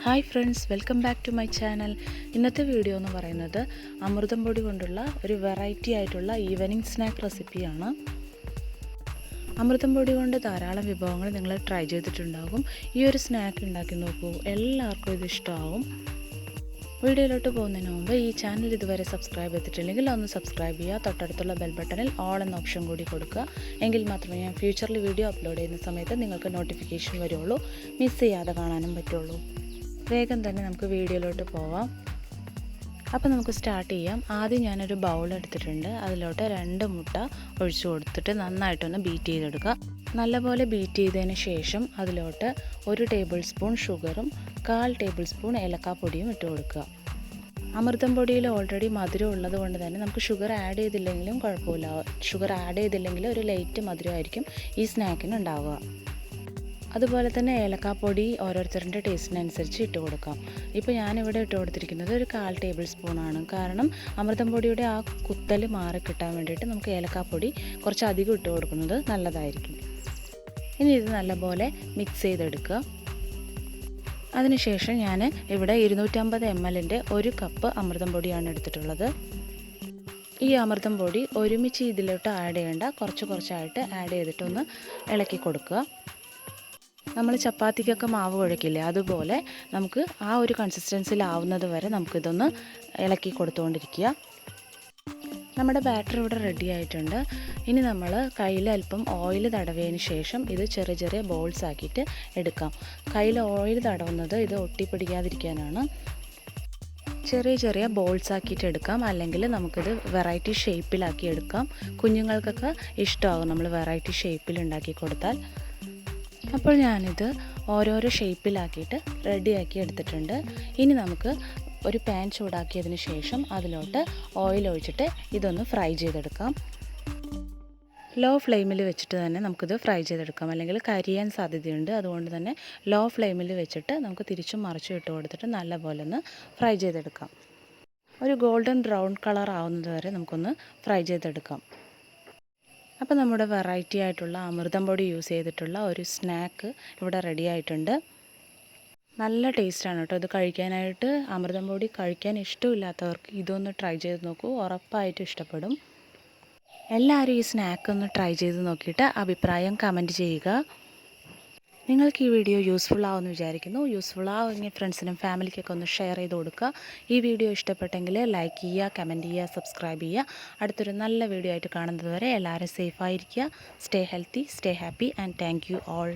Hi friends, welcome back to my channel. ഇന്നത്തെ video എന്ന് പറയുന്നത് അമൃതം പൊടി കൊണ്ടുള്ള ഒരു വെറൈറ്റി ആയിട്ടുള്ള ഈവനിങ് സ്നാക്ക് റെസിപ്പിയാണ്. അമൃതം പൊടി കൊണ്ട് ധാരാളം വിഭവങ്ങൾ നിങ്ങൾ ട്രൈ ചെയ്തിട്ടുണ്ടാകും. ഈ ഒരു സ്നാക്ക് ഉണ്ടാക്കി നോക്കൂ, എല്ലാവർക്കും ഇത് ഇഷ്ടമാവും. വീഡിയോയിലോട്ട് പോകുന്നതിന് മുമ്പ് ഈ ചാനൽ ഇതുവരെ സബ്സ്ക്രൈബ് ചെയ്തിട്ടില്ലെങ്കിൽ ഒന്ന് സബ്സ്ക്രൈബ് ചെയ്യുക. തൊട്ടടുത്തുള്ള ബെൽ ബട്ടണിൽ ഓൾ എന്ന ഓപ്ഷൻ കൂടി കൊടുക്കുക. എങ്കിൽ മാത്രമേ ഞാൻ ഫ്യൂച്ചറിൽ വീഡിയോ അപ്ലോഡ് ചെയ്യുന്ന സമയത്ത് നിങ്ങൾക്ക് നോട്ടിഫിക്കേഷൻ വരുള്ളൂ, മിസ് ചെയ്യാതെ കാണാനും പറ്റുള്ളൂ. വേഗം തന്നെ നമുക്ക് വീഡിയോയിലോട്ട് പോവാം. അപ്പോൾ നമുക്ക് സ്റ്റാർട്ട് ചെയ്യാം. ആദ്യം ഞാനൊരു ബൗൾ എടുത്തിട്ടുണ്ട്. അതിലോട്ട് 2 മുട്ട ഒഴിച്ചു കൊടുത്തിട്ട് നന്നായിട്ടൊന്ന് ബീറ്റ് ചെയ്തെടുക്കുക. നല്ലപോലെ ബീറ്റ് ചെയ്തതിന് ശേഷം അതിലോട്ട് 1 ടേബിൾ സ്പൂൺ ഷുഗറും 1/4 ടേബിൾ സ്പൂൺ ഏലക്കാപ്പൊടിയും ഇട്ട് കൊടുക്കുക. അമൃതം പൊടിയിൽ ഓൾറെഡി മധുരം ഉള്ളത് കൊണ്ട് തന്നെ നമുക്ക് ഷുഗർ ആഡ് ചെയ്തില്ലെങ്കിലും കുഴപ്പമില്ല. ഷുഗർ ആഡ് ചെയ്തില്ലെങ്കിൽ ഒരു ലൈറ്റ് മധുരമായിരിക്കും ഈ സ്നാക്കിന് ഉണ്ടാവുക. അതുപോലെ തന്നെ ഏലക്കാപ്പൊടി ഓരോരുത്തരുടെ ടേസ്റ്റിനനുസരിച്ച് ഇട്ട് കൊടുക്കാം. ഇപ്പോൾ ഞാനിവിടെ ഇട്ട് കൊടുത്തിരിക്കുന്നത് ഒരു 1/4 ടേബിൾ സ്പൂണാണ്. കാരണം അമൃതം പൊടിയുടെ ആ കുത്തൽ മാറി കിട്ടാൻ വേണ്ടിയിട്ട് നമുക്ക് ഏലക്കാപ്പൊടി കുറച്ച് അധികം ഇട്ട് കൊടുക്കുന്നത് നല്ലതായിരിക്കും. ഇനി ഇത് നല്ലപോലെ മിക്സ് ചെയ്തെടുക്കുക. അതിനുശേഷം ഞാൻ ഇവിടെ 250 ml 1 കപ്പ് അമൃതം പൊടിയാണ് എടുത്തിട്ടുള്ളത്. ഈ അമൃതം പൊടി ഒരുമിച്ച് ഇതിലോട്ട് ആഡ് ചെയ്യേണ്ട, കുറച്ചായിട്ട് ആഡ് ചെയ്തിട്ടൊന്ന് ഇളക്കി കൊടുക്കുക. നമ്മൾ ചപ്പാത്തിക്കൊക്കെ മാവ് കുഴക്കില്ലേ, അതുപോലെ നമുക്ക് ആ ഒരു കൺസിസ്റ്റൻസിയിലാവുന്നത് വരെ നമുക്കിതൊന്ന് ഇളക്കി കൊടുത്തുകൊണ്ടിരിക്കുക. നമ്മുടെ ബാറ്റർ ഇവിടെ റെഡി ആയിട്ടുണ്ട്. ഇനി നമ്മൾ കയ്യിൽ അല്പം ഓയിൽ തടവിയതിന് ശേഷം ഇത് ചെറിയ ബോൾസ് ആക്കിയിട്ട് എടുക്കാം. കയ്യിൽ ഓയിൽ തടവുന്നത് ഇത് ഒട്ടിപ്പിടിക്കാതിരിക്കാനാണ്. ചെറിയ ബോൾസ് ആക്കിയിട്ട് എടുക്കാം, അല്ലെങ്കിൽ നമുക്കിത് വെറൈറ്റി ഷേപ്പിലാക്കി എടുക്കാം. കുഞ്ഞുങ്ങൾക്കൊക്കെ ഇഷ്ടമാകും നമ്മൾ വെറൈറ്റി ഷേപ്പിൽ ഉണ്ടാക്കി കൊടുത്താൽ. അപ്പോൾ ഞാനിത് ഓരോരോ ഷേപ്പിലാക്കിയിട്ട് റെഡിയാക്കി എടുത്തിട്ടുണ്ട്. ഇനി നമുക്ക് ഒരു പാൻ ചൂടാക്കിയതിന് ശേഷം അതിലോട്ട് ഓയിൽ ഒഴിച്ചിട്ട് ഇതൊന്ന് ഫ്രൈ ചെയ്തെടുക്കാം. ലോ ഫ്ലെയിമിൽ വെച്ചിട്ട് തന്നെ നമുക്കിത് ഫ്രൈ ചെയ്തെടുക്കാം, അല്ലെങ്കിൽ കരിയാൻ സാധ്യതയുണ്ട്. അതുകൊണ്ട് തന്നെ ലോ ഫ്ലെയിമിൽ വെച്ചിട്ട് നമുക്ക് തിരിച്ചും മറിച്ചും ഇട്ട് കൊടുത്തിട്ട് നല്ലപോലെ ഒന്ന് ഫ്രൈ ചെയ്തെടുക്കാം. ഒരു ഗോൾഡൻ ബ്രൗൺ കളർ ആവുന്നത് വരെ നമുക്കൊന്ന് ഫ്രൈ ചെയ്തെടുക്കാം. അപ്പോൾ നമ്മുടെ വെറൈറ്റി ആയിട്ടുള്ള അമൃതം പൊടി യൂസ് ചെയ്തിട്ടുള്ള ഒരു സ്നാക്ക് ഇവിടെ റെഡി ആയിട്ടുണ്ട്. നല്ല ടേസ്റ്റാണ് കേട്ടോ ഇത് കഴിക്കാനായിട്ട്. അമൃതം പൊടി കഴിക്കാൻ ഇഷ്ടമില്ലാത്തവർക്ക് ഇതൊന്ന് ട്രൈ ചെയ്ത് നോക്കൂ, ഉറപ്പായിട്ടും ഇഷ്ടപ്പെടും. എല്ലാവരും ഈ സ്നാക്ക് ഒന്ന് ട്രൈ ചെയ്ത് നോക്കിയിട്ട് അഭിപ്രായം കമൻറ്റ് ചെയ്യുക. നിങ്ങൾക്ക് ഈ വീഡിയോ യൂസ്ഫുൾ ആവുമെന്ന് വിചാരിക്കുന്നു. യൂസ്ഫുൾ ആവുമെങ്കിൽ ഫ്രണ്ട്സിനും ഫാമിലിക്കൊക്കെ ഒന്ന് ഷെയർ ചെയ്ത് കൊടുക്കുക. ഈ വീഡിയോ ഇഷ്ടപ്പെട്ടെങ്കിൽ ലൈക്ക് ചെയ്യുക, കമൻറ്റ് ചെയ്യുക, സബ്സ്ക്രൈബ് ചെയ്യുക. അടുത്തൊരു നല്ല വീഡിയോ ആയിട്ട് കാണുന്നത് വരെ എല്ലാവരും സേഫായിരിക്കുക. Stay healthy, stay happy and thank you all.